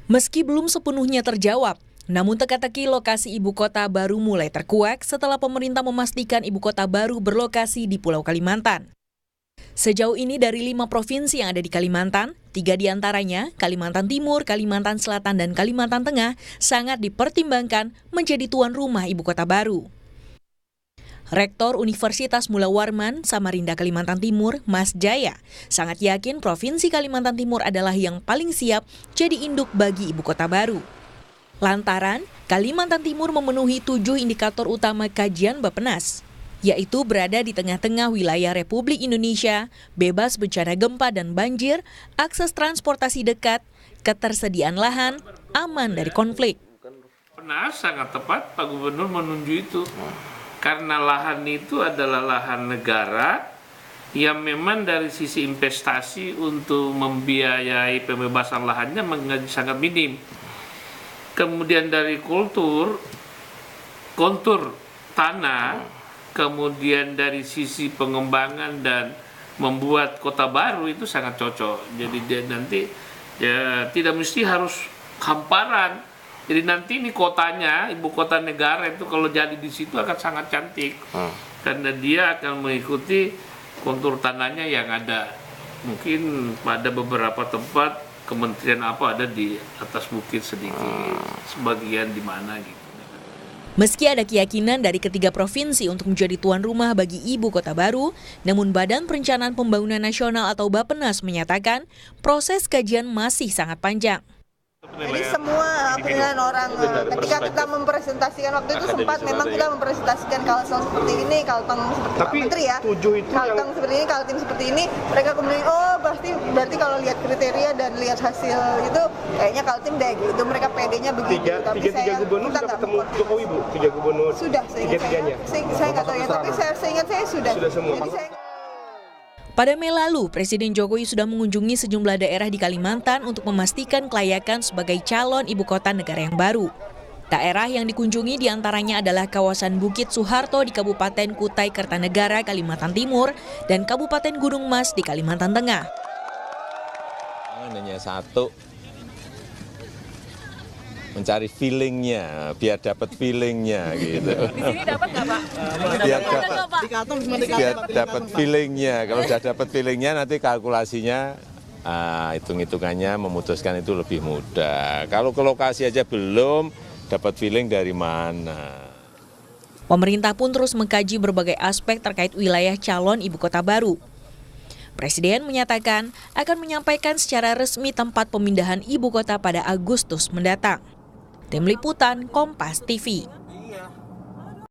Meski belum sepenuhnya terjawab, namun teka-teki lokasi ibu kota baru mulai terkuak setelah pemerintah memastikan ibu kota baru berlokasi di Pulau Kalimantan. Sejauh ini dari 5 provinsi yang ada di Kalimantan, 3 diantaranya, Kalimantan Timur, Kalimantan Selatan, dan Kalimantan Tengah, sangat dipertimbangkan menjadi tuan rumah ibu kota baru. Rektor Universitas Mula Warman, Samarinda Kalimantan Timur, Mas Jaya, sangat yakin Provinsi Kalimantan Timur adalah yang paling siap jadi induk bagi ibu kota baru. Lantaran, Kalimantan Timur memenuhi 7 indikator utama kajian Bappenas, yaitu berada di tengah-tengah wilayah Republik Indonesia, bebas bencana gempa dan banjir, akses transportasi dekat, ketersediaan lahan, aman dari konflik. Benar, sangat tepat Pak Gubernur menunjuk itu. Karena lahan itu adalah lahan negara yang memang dari sisi investasi untuk membiayai pembebasan lahannya sangat minim. Kemudian dari kontur tanah, kemudian dari sisi pengembangan dan membuat kota baru itu sangat cocok. Jadi dia nanti tidak mesti harus hamparan. Jadi nanti ini kotanya, ibu kota negara itu kalau jadi di situ akan sangat cantik. Karena dia akan mengikuti kontur tanahnya yang ada. Mungkin pada beberapa tempat kementerian apa ada di atas bukit sedikit, sebagian di mana gitu. Meski ada keyakinan dari ketiga provinsi untuk menjadi tuan rumah bagi ibu kota baru, namun Badan Perencanaan Pembangunan Nasional atau Bappenas menyatakan proses kajian masih sangat panjang. Jadi semua penilaian orang ketika kita mempresentasikan waktu itu sempat memang kita mempresentasikan Kalsel seperti ini, Kalteng seperti Pak Menteri ya. Kalteng seperti ini, Kaltim seperti ini. Mereka kemudian berarti kalau lihat kriteria dan lihat hasil itu kayaknya Kaltim deh gitu. Mereka PD-nya begitu. Tapi tiga gubernur sudah ketemu Jokowi Bu, 3 gubernur. Sudah, saya nggak tahu ya, tapi saya ingat saya sudah. Sudah semua. Pada Mei lalu, Presiden Jokowi sudah mengunjungi sejumlah daerah di Kalimantan untuk memastikan kelayakan sebagai calon ibu kota negara yang baru. Daerah yang dikunjungi diantaranya adalah kawasan Bukit Soeharto di Kabupaten Kutai Kertanegara, Kalimantan Timur, dan Kabupaten Gunung Mas di Kalimantan Tengah. Hanya satu, mencari feelingnya, biar dapat feelingnya gitu. Di sini dapat nggak Pak? Biar dapat feelingnya. Kalau sudah dapat feelingnya, nanti kalkulasinya, hitung-hitungannya memutuskan itu lebih mudah. Kalau ke lokasi aja belum, dapat feeling dari mana. Pemerintah pun terus mengkaji berbagai aspek terkait wilayah calon ibu kota baru. Presiden menyatakan akan menyampaikan secara resmi tempat pemindahan ibu kota pada Agustus mendatang. Tim Liputan Kompas TV.